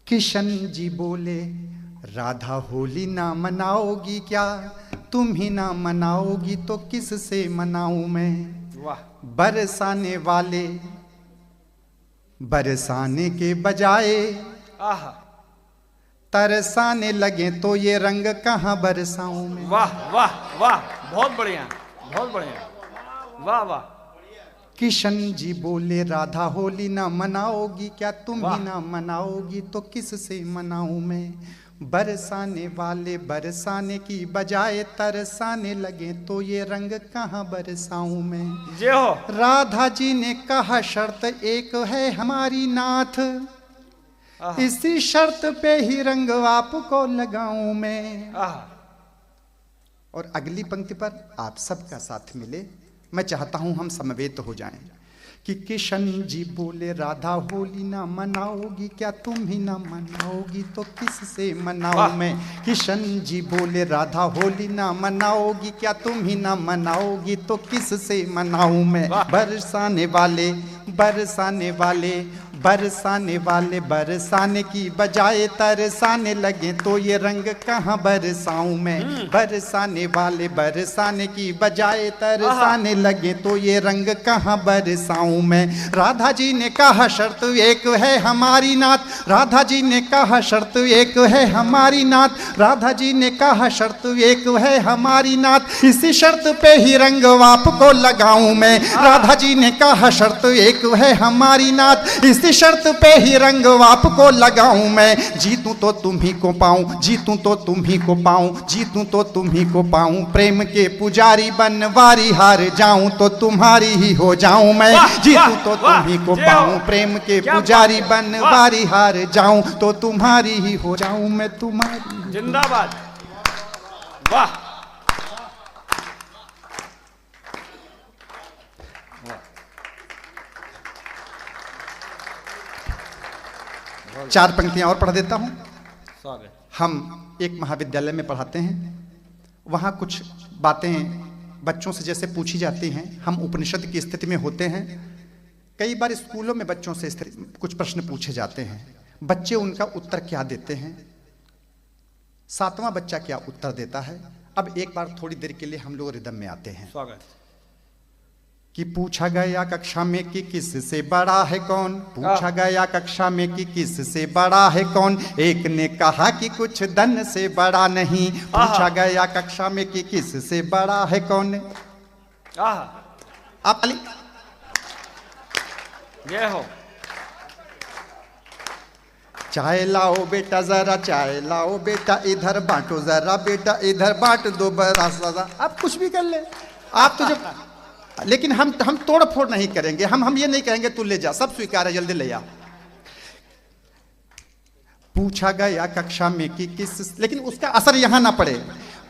किशन जी बोले राधा होली ना मनाओगी क्या, तुम ही ना मनाओगी तो किस से मनाऊं मैं। वाह। बरसाने वाले बरसाने के बजाय आहा। तरसाने लगे तो ये रंग कहाँ बरसाऊं मैं। वाह वाह वाह, बहुत बढ़िया बहुत बढ़िया, वाह वाह। किशन जी बोले राधा होली ना मनाओगी क्या, तुम वाह। ही ना मनाओगी तो किस से मनाऊं मैं। बरसाने वाले बरसाने की बजाय तरसाने लगे तो ये रंग कहाँ बरसाऊं मैं। जय हो। राधा जी ने कहा शर्त एक है हमारी नाथ, आहा। इसी शर्त पे ही रंग आपको लगाऊं मैं। आहा। और अगली पंक्ति पर आप सबका साथ मिले, मैं चाहता हूं हम समवेत हो जाएं कि किशन जी बोले राधा होली ना मनाओगी क्या, तुम ही ना मनाओगी तो किस से मनाऊं मैं। किशन जी बोले राधा होली ना मनाओगी क्या, तुम ही ना मनाओगी तो किस से मनाऊं मैं। बरसाने वाले बरसाने वाले बरसाने वाले बरसाने की बजाय तरसाने लगे तो ये रंग कहाँ बरसाऊं मैं। बरसाने वाले बरसाने की बजाय तरसाने लगे तो ये रंग कहाँ बरसाऊं मैं। राधा जी ने कहा शर्त एक है हमारी नाथ, राधा जी ने कहा शर्त एक है हमारी नाथ, राधा जी ने कहा शर्त एक है हमारी नाथ, इसी शर्त पे ही रंग आपको लगाऊं मैं। राधा जी ने कहा शर्त एक है हमारी नाथ, इसी शर्त पे ही रंग आपको लगाऊं मैं। जीतूं तो तुम ही को पाऊं, जीतूं तो तुम ही को पाऊं, जीतूं तो तुम ही को पाऊं, प्रेम के पुजारी बनवारी हार जाऊं तो तुम्हारी ही हो जाऊं मैं। जीतूं तो तुम ही को पाऊं, प्रेम के पुजारी बनवारी हार जाऊं तो तुम्हारी ही हो जाऊं मैं, तुम्हारी। जिंदाबाद। वाह। 4 पंक्तियां और पढ़ देता हूं। स्वागत। हम एक महाविद्यालय में पढ़ाते हैं, वहाँ कुछ बातें बच्चों से जैसे पूछी जाती हैं, हम उपनिषद की स्थिति में होते हैं। कई बार स्कूलों में बच्चों से कुछ प्रश्न पूछे जाते हैं, बच्चे उनका उत्तर क्या देते हैं। 7वां बच्चा क्या उत्तर देता है। अब एक बार थोड़ी देर के लिए हम लोग रिदम में आते हैं। स्वागत। कि पूछा गया कक्षा में कि किससे बड़ा है कौन, पूछा गया कक्षा में कि किससे बड़ा है कौन, एक ने कहा कि कुछ धन से बड़ा नहीं। पूछा गया कक्षा में कि किससे बड़ा है कौन। आप जय हो। चाय लाओ बेटा जरा, चाय लाओ बेटा, इधर बांटो जरा बेटा, इधर बांट दो बड़ा सजा। आप कुछ भी कर ले, आप तो जब, लेकिन हम तोड़ फोड़ नहीं करेंगे, हम ये नहीं कहेंगे तू ले जा, सब स्वीकार है, जल्दी ले आ। पूछा गया कक्षा में कि किस, लेकिन उसका असर यहां ना पड़े।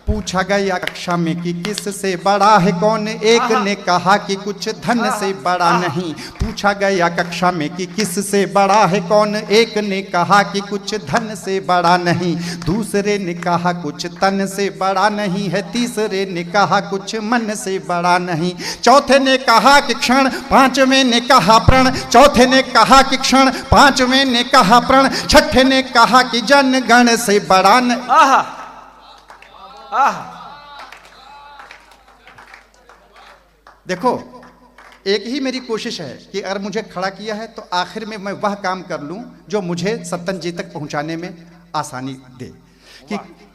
पूछा गया कक्षा में कि किससे बड़ा है कौन, एक ने कहा कि कुछ धन से बड़ा नहीं। पूछा गया कक्षा में कि किससे बड़ा है कौन, एक ने कहा कि कुछ धन से बड़ा नहीं। दूसरे ने कहा कुछ तन से बड़ा नहीं है, तीसरे ने कहा कुछ मन से बड़ा नहीं। चौथे ने कहा कि क्षण, पांचवें ने कहा प्रण, चौथे ने कहा कि क्षण, पांचवें ने कहा प्रण, छठे ने कहा कि जन गण से बड़ा नहीं। देखो, एक ही मेरी कोशिश है कि अगर मुझे खड़ा किया है तो आखिर में मैं वह काम कर लूं जो मुझे सत्तन जी तक पहुंचाने में आसानी दे।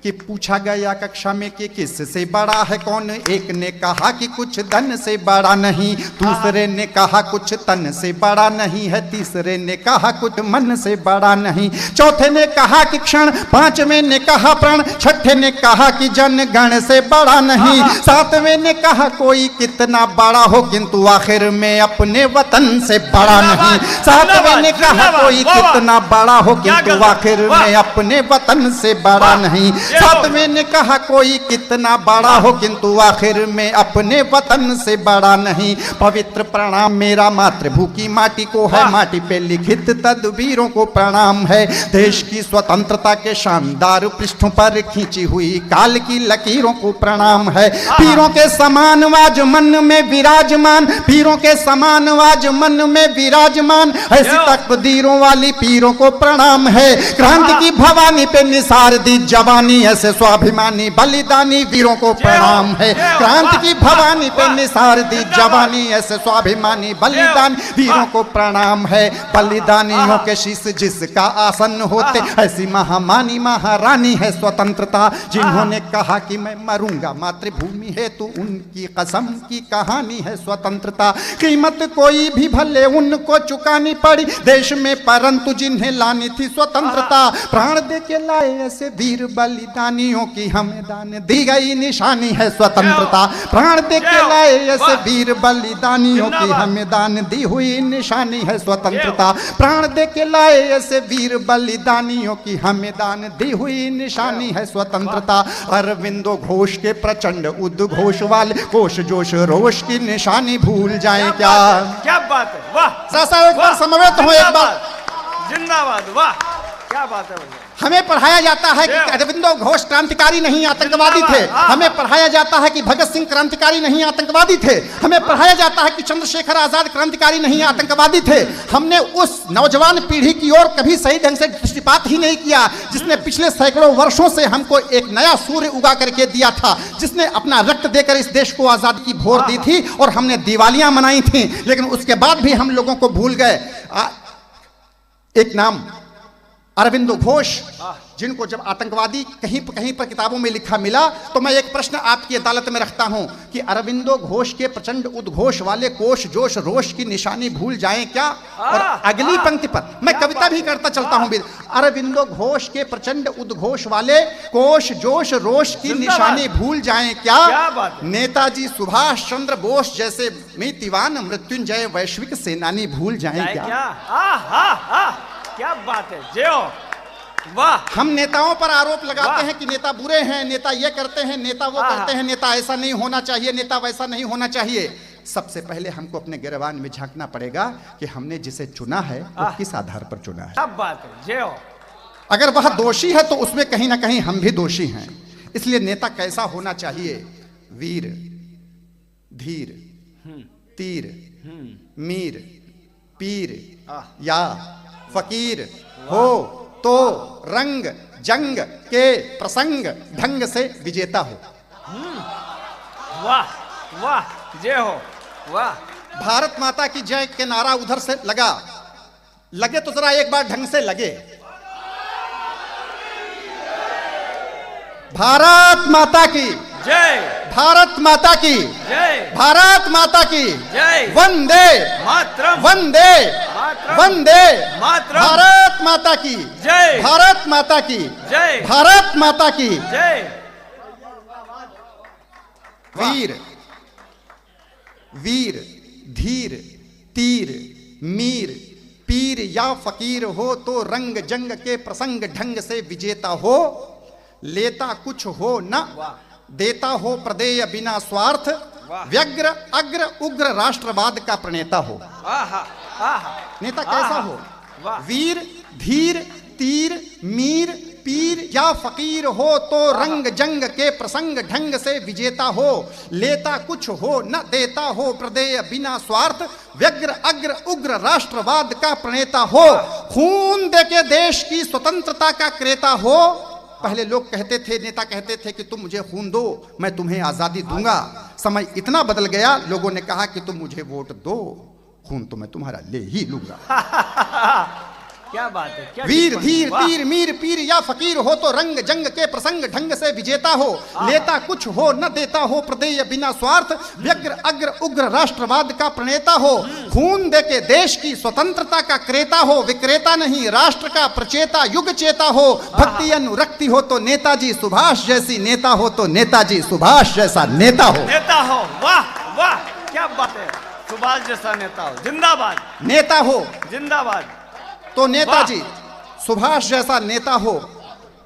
कि पूछा गया कक्षा में कि किससे बड़ा है कौन, एक ने कहा कि कुछ धन से बड़ा नहीं, दूसरे ने कहा कुछ तन से बड़ा नहीं है, तीसरे ने कहा कुछ मन से बड़ा नहीं, चौथे ने कहा कि क्षण, पांचवें ने कहा प्रण, छठे ने कहा कि जन गण से बड़ा नहीं, सातवें ने कहा कोई कितना बड़ा हो किंतु आखिर में अपने वतन से बड़ा नहीं। सातवें ने कहा कोई कितना बड़ा हो किंतु आखिर में अपने वतन से बड़ा नहीं। साथ में ने कहा कोई कितना बड़ा हो किंतु आखिर में अपने वतन से बड़ा नहीं। पवित्र प्रणाम मेरा मातृभू की माटी को है, माटी पे लिखित तदबीरों को प्रणाम है। देश की स्वतंत्रता के शानदार पृष्ठों पर खींची हुई काल की लकीरों को प्रणाम है। पीरों के समान वाज मन में विराजमान, पीरों के समान वाज मन में विराजमान, ऐसी तकदीरों वाली पीरों को प्रणाम है। क्रांति की भवानी पे निसार दी जवानी, ऐसे स्वाभिमानी बलिदानी वीरों को प्रणाम है। क्रांति की भवानी पे निसार दी जवानी, ऐसे स्वाभिमानी बलिदान वीरों को प्रणाम है। बलिदानियों के शीश जिसका आसन होते, ऐसी महामानी महारानी है स्वतंत्रता। जिन्होंने कहा कि मैं मरूंगा मातृभूमि है तो उनकी कसम की कहानी है स्वतंत्रता। कीमत कोई भी भले उनको चुकानी पड़ी देश में, परंतु जिन्हें लानी थी स्वतंत्रता, प्राण दे के लाए ऐसे वीर बलिदानियों की हमें दान दी गई निशानी है स्वतंत्रता। प्राण दे के लाए ऐसे वीर बलिदानियों की हमें दान दी हुई निशानी है स्वतंत्रता। प्राण दे के लाए ऐसे वीर बलिदानियों की हमें दान दी हुई निशानी है स्वतंत्रता। अरविंदो घोष के प्रचंड उद्घोष वाले कोश जोश रोष की निशानी भूल जाएं क्या? क्या बात है, वाह। सासा एक बार समवेत हो, एक बार जिंदाबाद, वाह क्या बात है भैया। हमें पढ़ाया जाता है कि अरविंदो घोष क्रांतिकारी नहीं आतंकवादी थे। हमें पढ़ाया जाता है कि भगत सिंह क्रांतिकारी नहीं आतंकवादी थे। हमें पढ़ाया जाता है कि चंद्रशेखर आजाद क्रांतिकारी नहीं आतंकवादी थे। हमने उस नौजवान पीढ़ी की ओर कभी सही ढंग से दृष्टिपात ही नहीं किया जिसने पिछले सैकड़ों वर्षों से हमको एक नया सूर्य उगा करके दिया था, जिसने अपना रक्त देकर इस देश को आजादी की भोर दी थी और हमने दिवालियां मनाई थी। लेकिन उसके बाद भी हम लोगों को भूल गए। एक नाम अरविंदो घोष, जिनको जब आतंकवादी कहीं पर किताबों में लिखा मिला, तो मैं एक प्रश्न आपकी अदालत में रखता हूं कि अरविंदो घोष के प्रचंड उद्घोष वाले कोश जोश रोष की निशानी भूल जाएं क्या? और अगली पंक्ति पर मैं कविता भी करता चलता हूं। अरविंदो घोष के प्रचंड उद्घोष वाले कोश जोश रोष की निशानी भूल जाएं क्या? नेताजी सुभाष चंद्र बोस जैसे नीतिवान मृत्युंजय वैश्विक सेनानी भूल जाएं क्या? क्या बात है, जय हो, वाह। हम नेताओं पर आरोप लगाते हैं कि नेता बुरे हैं, नेता ये करते हैं, नेता वो करते हैं, नेता ऐसा नहीं होना चाहिए, नेता वैसा नहीं होना चाहिए। सबसे पहले हमको अपने गिरबान में झांकना पड़ेगा कि हमने जिसे चुना है वो किस आधार पर चुना है। क्या बात है, जय हो। अगर वह दोषी है तो उसमें कहीं ना कहीं हम भी दोषी हैं। इसलिए नेता कैसा होना चाहिए? वीर, धीर, तीर, मीर, पीर या फकीर हो तो रंग जंग के प्रसंग ढंग से विजेता हो। वाह वाह, जय हो, वाह। भारत माता की जय के नारा उधर से लगे तो जरा एक बार ढंग से लगे। भारत माता की जय, भारत माता की जय, भारत माता की जय, वंदे मातरम, वंदे वंदे मातरम, भारत माता की जय, भारत माता की जय, भारत माता की जय। वीर, वीर, धीर, तीर, मीर, पीर या फकीर हो तो रंग जंग के प्रसंग ढंग से विजेता हो। लेता कुछ हो न देता हो प्रदेय बिना स्वार्थ, व्यग्र अग्र उग्र राष्ट्रवाद का प्रणेता हो। नेता कैसा हो? वीर, धीर, तीर, मीर, पीर या फकीर हो तो रंग जंग के प्रसंग ढंग से विजेता हो। लेता कुछ हो न देता हो प्रदेय बिना स्वार्थ, व्यग्र अग्र उग्र राष्ट्रवाद का प्रणेता हो। खून देके देश की स्वतंत्रता का क्रेता हो। पहले लोग कहते थे, नेता कहते थे कि तुम मुझे खून दो मैं तुम्हें आजादी दूंगा। समय इतना बदल गया, लोगों ने कहा कि तुम मुझे वोट दो, खून तो मैं तुम्हारा ले ही लूंगा। क्या बात है, क्या वीर, धीर, तीर, मीर, पीर या फकीर हो तो रंग जंग के प्रसंग ढंग से विजेता हो। लेता कुछ हो न देता हो प्रदेय बिना स्वार्थ, व्यग्र अग्र उग्र राष्ट्रवाद का प्रणेता हो। खून देके देश की स्वतंत्रता का क्रेता हो, विक्रेता नहीं राष्ट्र का प्रचेता युग चेता हो। भक्ति अनुरक्ति हो तो नेताजी सुभाष जैसी नेता हो तो नेताजी सुभाष जैसा नेता हो। नेता हो, वाह वाह, क्या बात है, सुभाष जैसा नेता हो, जिंदाबाद। नेता हो जिंदाबाद तो नेताजी सुभाष जैसा नेता हो।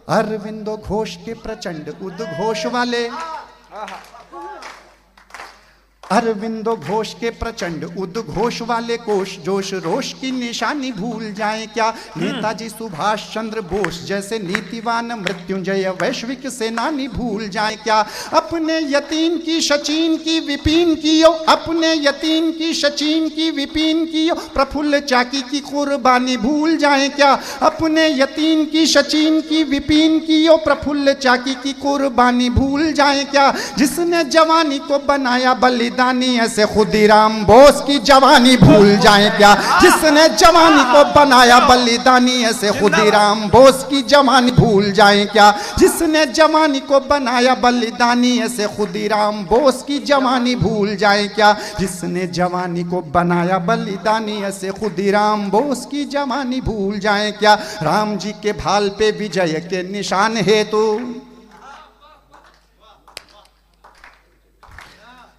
अरविंदो घोष के प्रचंड उद्घोष वाले, अरविंदो घोष के प्रचंड उद्घोष वाले कोश जोश रोश की निशानी भूल जाएं क्या। नेताजी सुभाष चंद्र बोस जैसे नीतिवान मृत्युंजय वैश्विक सेनानी भूल जाएं क्या। अपने यतीम की सचिन की विपिन कियो, अपने यतीम की सचिन की विपिन कियो, प्रफुल्ल चाकी की कुर्बानी भूल जाएं क्या। अपने यतीम की सचिन की विपिन कियो, प्रफुल्ल चाकी की कुर्बानी भूल जाएं क्या। जिसने जवानी को बनाया बलिदानी ऐसे खुदीराम बोस की जवानी भूल जाएं क्या। जिसने जवानी को बनाया बलिदानी ऐसे खुदीराम बोस की जवानी भूल जाएं क्या। जिसने जवानी को बनाया बलिदानी ऐसे खुदीराम बोस की जवानी भूल जाएं क्या। जिसने जवानी को बनाया बलिदानी ऐसे खुदीराम बोस की जवानी भूल जाएं क्या। राम जी के भाल पे विजय के निशान हेतु,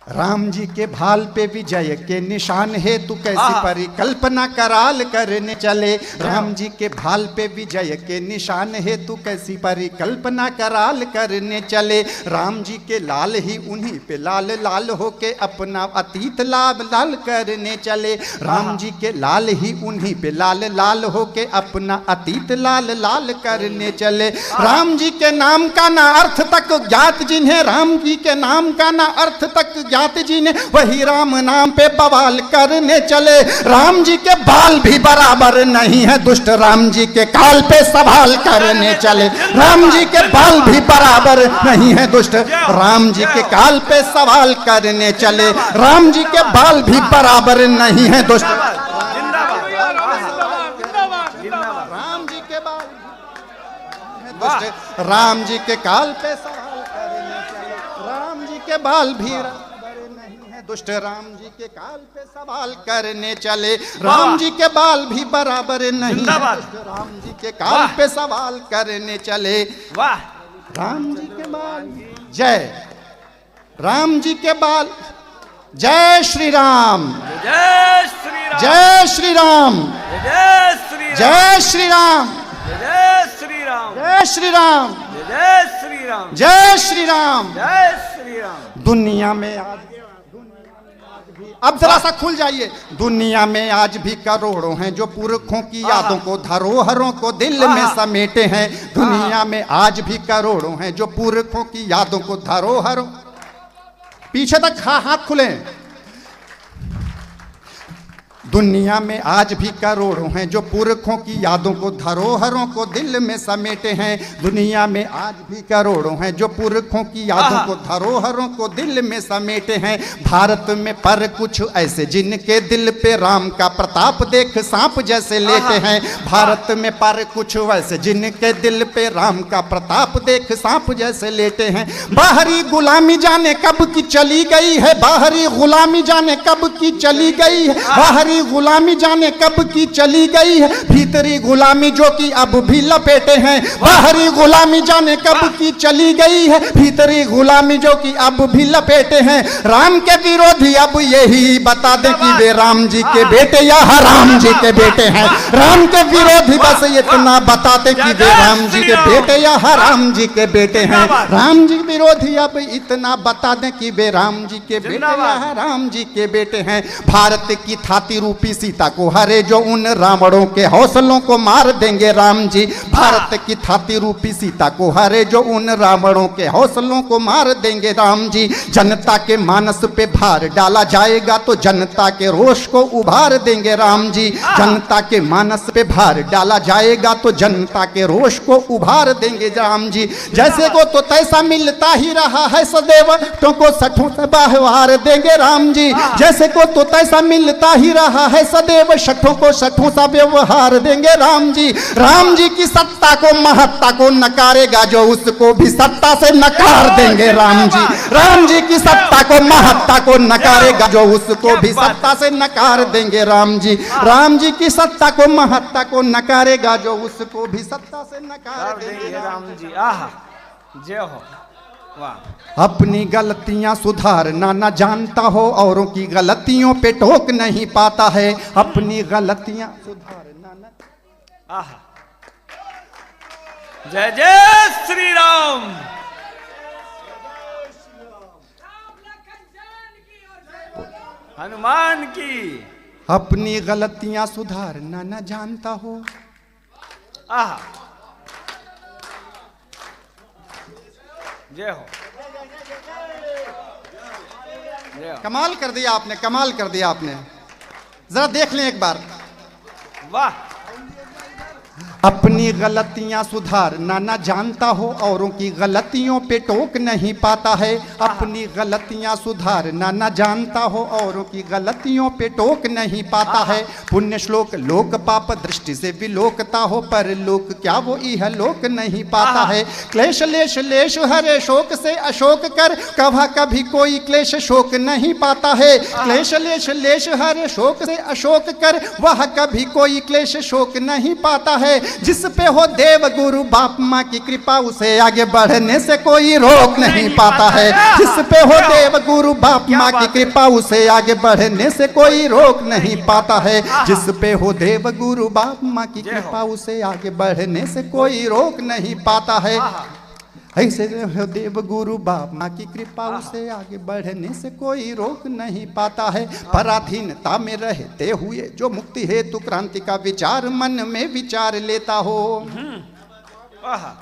राम जी के भाल पे विजय के निशान हेतु कैसी परिकल्पना कराल करने चले। राम जी के भाल पे विजय के निशान हेतु कैसी परिकल्पना कराल करने चले। राम जी के लाल ही उन्हीं पे लाल लाल होके अपना अतीत लाल लाल करने चले। राम जी के लाल ही उन्हीं पे लाल लाल होके अपना अतीत लाल लाल करने चले। राम जी के नाम का ना अर्थ तक ज्ञात जिन्हें, राम जी के नाम का ना अर्थ तक जी ने वही राम नाम पे बवाल करने चले। राम जी के बाल भी बराबर नहीं है दुष्ट, राम जी के काल पे सवाल करने चले। राम जी के बाल भी बराबर नहीं है दुष्ट, राम जी के काल पे सवाल करने चले। राम जी के बाल भी बराबर नहीं है दुष्ट, राम जी के बाल दुष्ट, राम जी के काल पे सवाल करने चले। राम जी के बाल भी दुष्ट, राम जी के काल पे सवाल करने चले। राम जी के बाल भी बराबर नहीं, राम जी के काल पे सवाल करने चले। वाह, राम जी के बाल, जय राम जी के बाल, जय श्री राम, जय श्री राम, जय श्री राम, जय श्री राम, जय श्री राम, जय श्री राम, जय श्री राम, जय श्री राम, जय श्री राम, जय श्री राम। दुनिया में आज, अब जरा सा खुल जाइए। दुनिया में आज भी करोड़ों हैं जो पुरखों की यादों को धरोहरों को दिल में समेटे हैं। दुनिया में आज भी करोड़ों हैं जो पुरखों की यादों को धरोहरों, पीछे तक हाथ खुले। दुनिया में आज भी करोड़ों हैं जो पुरखों की यादों को धरोहरों को दिल में समेटे हैं। दुनिया में आज भी करोड़ों हैं जो पुरखों की यादों को धरोहरों को दिल में समेटे हैं। भारत में पर कुछ ऐसे जिनके दिल पे राम का प्रताप देख सांप जैसे लेटे हैं। भारत में पर कुछ वैसे जिनके दिल पे राम का प्रताप देख सांप जैसे लेटे हैं। बाहरी गुलामी जाने कब की चली गई है, बाहरी गुलामी जाने कब की चली गई है, बाहरी गुलामी जाने कब की चली गई है, भीतरी गुलामी जो कि अब भी लपेटे हैं। बाहरी गुलामी जाने कब की चली गई है, भीतरी गुलामी जो कि अब भी लपेटे हैं। राम के विरोधी अब यही बता दें कि वे राम जी के बेटे या हराम जी के बेटे हैं। राम के विरोधी बस इतना बताते कि वे राम जी के बेटे या हराम जी के बेटे हैं। राम जी विरोधी अब इतना बता दें कि वे राम जी के बेटे या हराम जी के बेटे हैं। भारत की थाती रूपी सीता को हरे जो उन रावणों के हौसलों को मार देंगे राम जी। भारत की थाती रूपी सीता को हरे जो उन रावणों के हौसलों को मार देंगे राम जी। जनता के मानस पे भार डाला जाएगा तो जनता के रोष को उभार देंगे राम जी। जनता के मानस पे भार डाला जाएगा तो जनता के रोष को उभार देंगे राम जी। जैसे को तो तैसा मिलता ही रहा है सदैव, तो को सठों से बहवार देंगे राम जी। जैसे को तो तैसा मिलता ही रहा है सदैव, शठों को शठों सा व्यवहार देंगे राम जी। राम जी की सत्ता को महत्ता को नकारेगा जो उसको भी सत्ता से नकार देंगे राम जी। राम जी की सत्ता को महत्ता को नकारेगा जो उसको भी सत्ता से नकार देंगे राम जी। राम जी की सत्ता को महत्ता को नकारेगा जो उसको भी सत्ता से नकार देंगे राम जी। आहा, जय हो। वाह। अपनी गलतियां सुधारना न जानता हो, औरों की गलतियों पे टोक नहीं पाता है। अपनी गलतियां सुधारना न, आहा, जय जय श्री राम। हनुमान की। अपनी गलतियां सुधारना न जानता हो। आहा, जय हो, जय हो। कमाल कर दिया आपने, कमाल कर दिया आपने। जरा देख लें एक बार। वाह। अपनी गलतियां सुधारना न जानता हो, औरों की गलतियों पे टोक नहीं पाता है। अपनी गलतियां सुधारना न जानता हो, औरों की गलतियों पे टोक नहीं पाता है। पुण्य श्लोक लोक पाप दृष्टि से विलोकता हो, पर लोक क्या वो इह लोक नहीं पाता है। क्लेश लेश लेश हरे शोक से अशोक कर, कभा कभी कोई क्लेश शोक नहीं पाता है। क्लेश लेश लेश हरे शोक से अशोक कर, वह कभी कोई क्लेश शोक नहीं पाता है। जिस पे हो देव गुरु बाप माँ की कृपा, उसे आगे बढ़ने से कोई रोक नहीं पाता है। जिस पे हो देव गुरु बाप माँ की कृपा, उसे आगे बढ़ने से कोई रोक नहीं पाता है। जिस पे हो देव गुरु बाप माँ की कृपा, उसे आगे बढ़ने से कोई रोक नहीं पाता है। ऐसे हो देव गुरु बाप माँ की कृपा, उसे आगे बढ़ने से कोई रोक नहीं पाता है। पराधीनता में रहते हुए जो मुक्ति हेतु क्रांति का विचार मन में विचार लेता हो।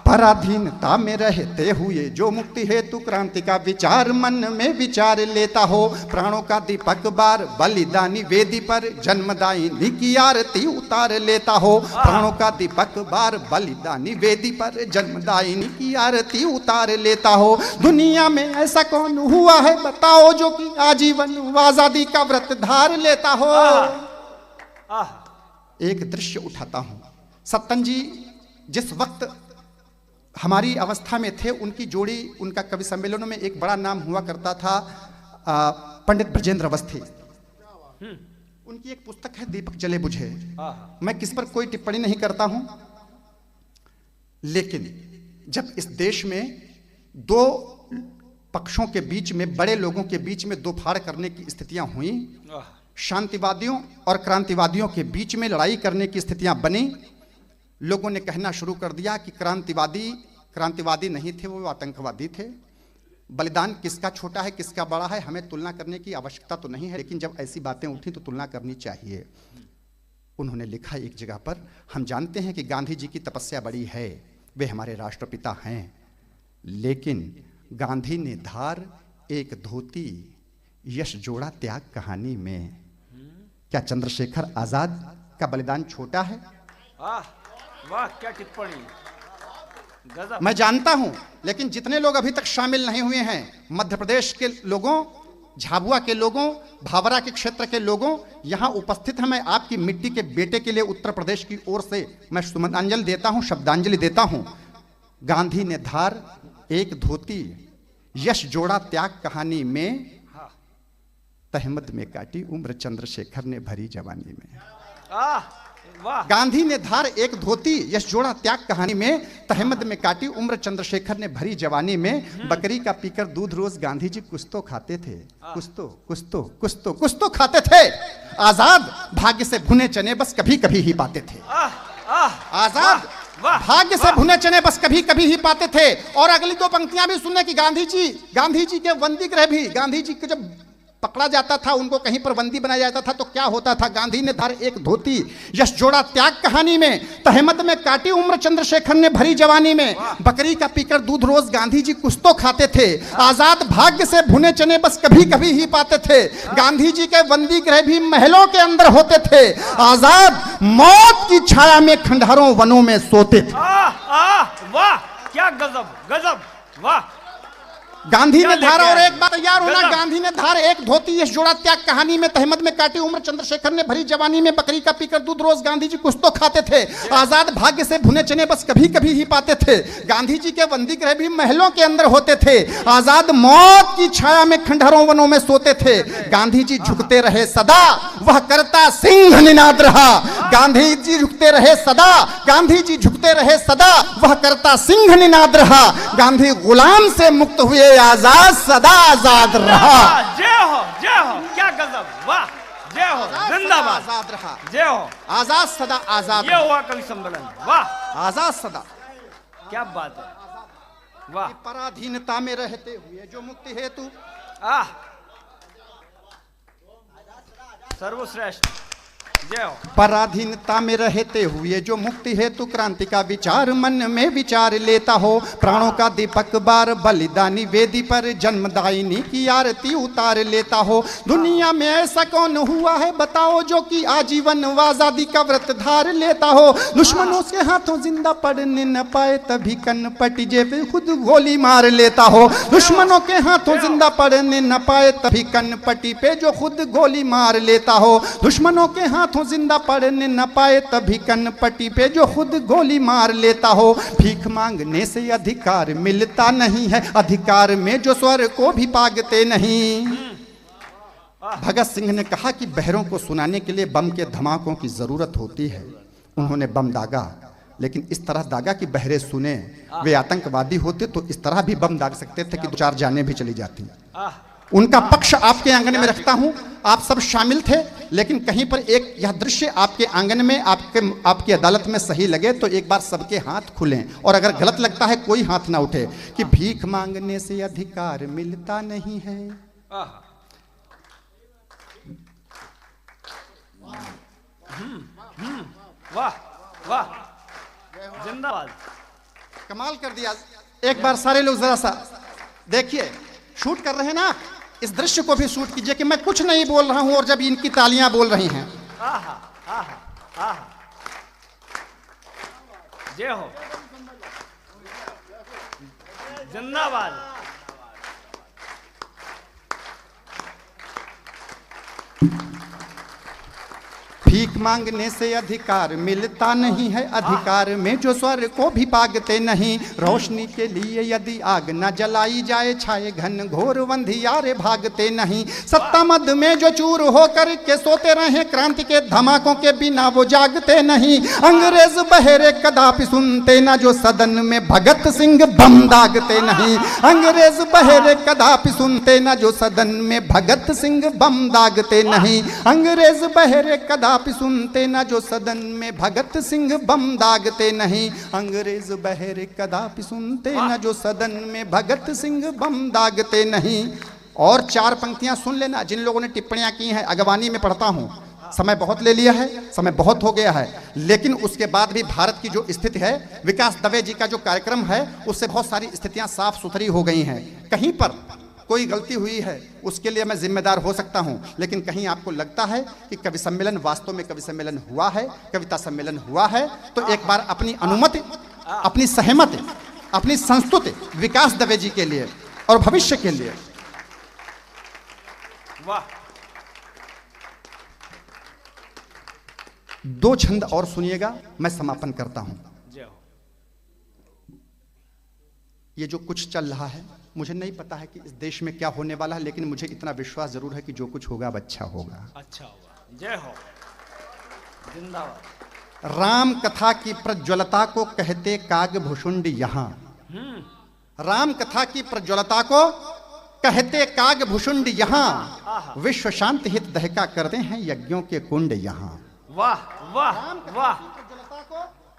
पराधीनता में रहते हुए जो मुक्ति हेतु क्रांति का विचार मन में विचार लेता हो। प्राणों का दीपक बार बलिदानी वेदी पर, जन्मदायिनी की आरती उतार लेता हो। प्राणों का दीपक बार बलिदानी वेदी पर, जन्मदायिनी की आरती उतार लेता हो। दुनिया में ऐसा कौन हुआ है बताओ, जो कि आजीवन आजादी का व्रत धार लेता हो। एक दृश्य उठाता हूं। सत्तन जी जिस वक्त हमारी अवस्था में थे, उनकी जोड़ी, उनका कवि सम्मेलनों में एक बड़ा नाम हुआ करता था, पंडित ब्रजेंद्र अवस्थी। उनकी एक पुस्तक है दीपक जले बुझे। मैं किस पर कोई टिप्पणी नहीं करता हूं, लेकिन जब इस देश में दो पक्षों के बीच में, बड़े लोगों के बीच में दो फाड़ करने की स्थितियां हुई, शांतिवादियों और क्रांतिवादियों के बीच में लड़ाई करने की स्थितियां बनी, लोगों ने कहना शुरू कर दिया कि क्रांतिवादी नहीं थे, वो आतंकवादी थे। बलिदान किसका छोटा है किसका बड़ा है, हमें तुलना करने की आवश्यकता तो नहीं है, लेकिन जब ऐसी बातें उठी तो तुलना करनी चाहिए। उन्होंने लिखा एक जगह पर, हम जानते हैं कि गांधी जी की तपस्या बड़ी है, वे हमारे राष्ट्रपिता हैं, लेकिन गांधी ने धार एक धोती यश जोड़ा त्याग कहानी में। क्या चंद्रशेखर आजाद का बलिदान छोटा है? वाह, क्या टिप्पणी, गजब। मैं जानता हूं, लेकिन जितने लोग अभी तक शामिल नहीं हुए हैं, मध्य प्रदेश के लोगों, झाबुआ के लोगों, भावरा के क्षेत्र के लोगों, यहां उपस्थित हैं, मैं आपकी मिट्टी के बेटे के लिए उत्तर प्रदेश की ओर से मैं सुमनांजलि देता हूं, शब्दांजलि देता हूं। गांधी ने धार एक धोती यश जोड़ा त्याग कहानी में, तहमद में काटी उम्र चंद्रशेखर ने भरी जवानी में। गांधी ने धार एक धोती यश जोड़ा त्याग कहानी में, तहमद में काटी उम्र चंद्रशेखर ने भरी जवानी में। बकरी का पीकर दूध रोज गांधी जी कुछ तो खाते थे, कुछ तो खाते थे। आजाद भाग्य से भुने चने बस कभी कभी ही पाते थे। आजाद भाग्य से भुने चने बस कभी कभी ही पाते थे। और अगली दो पंक्तियां भी सुनने की, गांधी जी के बंदी गृह भी, गांधी जी के जब पकड़ा जाता था, उनको कहीं पर बंदी बनाया जाता था, तो क्या होता था? गांधी ने धार एक धोती यश जोड़ा त्याग कहानी में, तहमद में काटी उम्र चंद्रशेखर ने भरी जवानी में। बकरी का पीकर दूध रोज गांधी जी कुछ तो खाते थे। आजाद भाग्य से भुने चने बस कभी कभी ही पाते थे। गांधी जी के बंदी गृह भी महलों के अंदर होते थे। आजाद मौत की छाया में खंडहरों वनों में सोते थे। वाह, क्या गजब, गजब, वाह। गांधी ने धार, और एक बात तैयार होना, गांधी ने धार एक धोती यश जोड़ा त्याग कहानी में, तहमद में काटी उम्र चंद्रशेखर ने भरी जवानी में। बकरी का पीकर दूध रोज गांधी जी कुछ तो खाते थे। आजाद भाग्य से भुने चने बस कभी कभी ही पाते थे। गांधी जी के बंदी गृह भी महलों के अंदर होते थे। आजाद मौत की छाया में खंडहरों वनों में सोते थे। गांधी जी झुकते रहे सदा, वह करता सिंह निनाद रहा। गांधी जी झुकते रहे सदा, गांधी जी झुकते रहे सदा, वह करता सिंह निनाद रहा। गांधी गुलाम से मुक्त हुए, आजाद सदा आजाद रहा। जय हो, जय हो, क्या गजब, वाह, जय हो, जिंदाबाद, आजाद रहा, जय हो, आजाद सदा आजाद। ये हुआ कवि सम्मेलन, वाह, आजाद सदा। क्या बात है, वाह। पराधीनता में रहते हुए जो मुक्ति हेतु, आह, सर्वश्रेष्ठ, जय हो। पराधीनता में रहते हुए जो मुक्ति हेतु क्रांति का विचार मन में विचार लेता हो, प्राणों का दीपक बार बलिदानी वेदी पर जन्मदायिनी की आरती उतार लेता हो। दुनिया में ऐसा कौन हुआ है बताओ जो कि आजीवन आजादी का व्रत धार लेता हो। दुश्मनों से हाथों जिंदा पड़ने न पाए तभी कनपटी जेब खुद गोली मार लेता हो। दुश्मनों के हाथों जिंदा पड़ने न पाए तभी कनपटी पे जो खुद गोली मार लेता हो। दुश्मनों के हाथ जिंदा पड़ने न पाए तभी कनपटी पे जो खुद गोली मार लेता हो। भीख मांगने से अधिकार मिलता नहीं है, अधिकार में जो स्वर को भी पागते नहीं। भगत सिंह ने कहा कि बहरों को सुनाने के लिए बम के धमाकों की जरूरत होती है। उन्होंने बम दागा, लेकिन इस तरह दागा कि बहरे सुने। वे आतंकवादी होते तो इस तरह भी बम दाग सकते थे कि 2-4 जानें भी चली जाती। उनका पक्ष आपके आंगन में रखता हूं। आप सब शामिल थे, लेकिन कहीं पर एक यह दृश्य आपके आंगन में, आपकी अदालत में सही लगे तो एक बार सबके हाथ खुलें, और अगर गलत लगता है कोई हाथ ना उठे कि भीख मांगने से अधिकार मिलता नहीं है। वाह वाह, जिंदाबाद, कमाल कर दिया। एक बार सारे लोग जरा सा देखिए, शूट कर रहे हैं ना, इस दृश्य को भी शूट कीजिए कि मैं कुछ नहीं बोल रहा हूं और जब इनकी तालियां बोल रही हैं। आहा आहा आहा, जय हो, जिंदाबाद। भीख मांगने से अधिकार मिलता नहीं है, अधिकार में जो स्वर को भी पागते नहीं। रोशनी के लिए यदि आग न जलाई जाए, छाए घन घोर अंधियारे भागते नहीं। सत्ता मद में जो चूर होकर के सोते रहे, क्रांति के धमाकों के बिना वो जागते नहीं। अंग्रेज बहरे कदापि सुनते ना, जो सदन में भगत सिंह बम दागते नहीं। अंग्रेज बहरे कदापि सुनते ना, जो सदन में भगत सिंह बम दागते नहीं। अंग्रेज बहरे कदापि सुनते ना, जो सदन में भगत सिंह बम दागते नहीं। अंग्रेज बहरे कदापि सुनते ना, जो सदन में भगत सिंह बम दागते नहीं। और 4 पंक्तियां सुन लेना, जिन लोगों ने टिप्पणियां की हैं। अगवानी में पढ़ता हूं, समय बहुत ले लिया है, समय बहुत हो गया है, लेकिन उसके बाद भी भारत की जो स्थिति है, विकास दवे जी का जो कार्यक्रम है, उससे बहुत सारी स्थितियां साफ सुथरी हो गई हैं। कहीं पर कोई गलती हुई है उसके लिए मैं जिम्मेदार हो सकता हूं, लेकिन कहीं आपको लगता है कि कवि सम्मेलन वास्तव में कवि सम्मेलन हुआ है, कविता सम्मेलन हुआ है, तो एक बार अपनी अनुमति, अपनी सहमति, अपनी संस्तुति विकास दवे जी के लिए और भविष्य के लिए। वाह। 2 छंद और सुनिएगा, मैं समापन करता हूं। जय हो। ये जो कुछ चल रहा है, मुझे नहीं पता है कि इस देश में क्या होने वाला है, लेकिन मुझे इतना विश्वास जरूर है कि जो कुछ होगा अब अच्छा होगा। अच्छा होगा। जय हो, जिंदाबाद। राम कथा की प्रज्वलता को कहते कागभूषुंड यहाँ। राम कथा की प्रज्वलता को कहते कागभूषुंड यहाँ। विश्व शांति हित दहका करते हैं यज्ञों के कुंड यहाँ। वाह वाह वाह,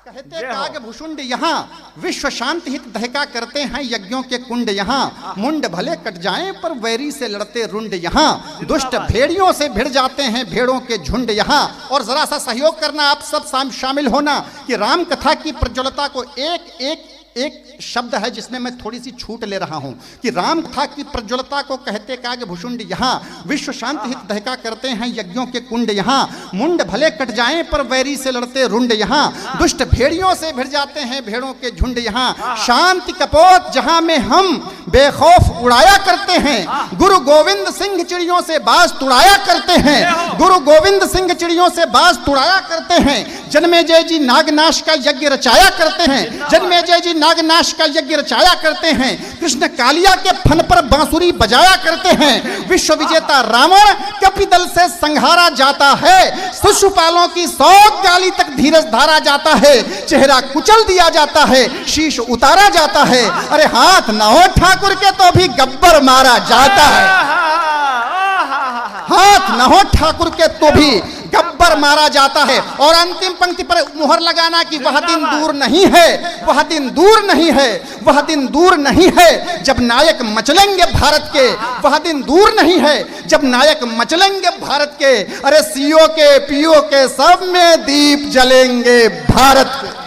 कहते कागभूषुंड यहाँ। विश्व शांति हित दहका करते हैं यज्ञों के कुंड यहाँ। मुंड भले कट जाएं पर वैरी से लड़ते रुंड यहाँ। दुष्ट भेड़ियों से भिड़ जाते हैं भेड़ों के झुंड यहाँ। और जरा सा सहयोग करना, आप सब शामिल होना कि राम कथा की प्रज्वलता को एक शब्द है जिसमें मैं थोड़ी सी छूट ले रहा हूं कि राम कथा की प्रज्वलता को कहते कागभूषुंड यहाँ। विश्व शांति हित दहका करते हैं यज्ञों के कुंड यहाँ। मुंड भले कट जाएं पर वैरी से लड़ते रुंड यहाँ। दुष्ट भेड़ियों से भिड़ जाते हैं भेड़ों के झुंड यहाँ। शांति कपोत जहां में हम बेखौफ उड़ाया करते हैं। गुरु गोविंद सिंह चिड़ियों से बाज तुड़ाया करते हैं। गुरु गोविंद सिंह चिड़ियों से बाज तुड़ाया करते हैं। जन्मेजय जी नागनाश का यज्ञ रचाया करते हैं। जन्मेजय जी नागनाश का यज्ञ रचाया करते हैं। कृष्ण कालिया के फन पर बांसुरी बजाया करते हैं। विश्व विजेता रावण कपिदल से संहारा जाता है। शिशुपालों की 100 गाली तक धीरज धारा जाता है। चेहरा कुचल दिया जाता है, शीश उतारा जाता है। अरे हाथ न हो ठाकुर के तो भी गब्बर मारा जाता है। हाथ न हो ठाकुर के तो भी गब्बर मारा जाता है। और अंतिम पंक्ति पर मुहर लगाना कि वह दिन दूर नहीं है, वह दिन दूर नहीं है, वह दिन दूर नहीं है जब नायक मचलेंगे भारत के, वह दिन दूर नहीं है जब नायक मचलेंगे भारत के। अरे सीओ के पीओ के सब में दीप जलेंगे भारत के।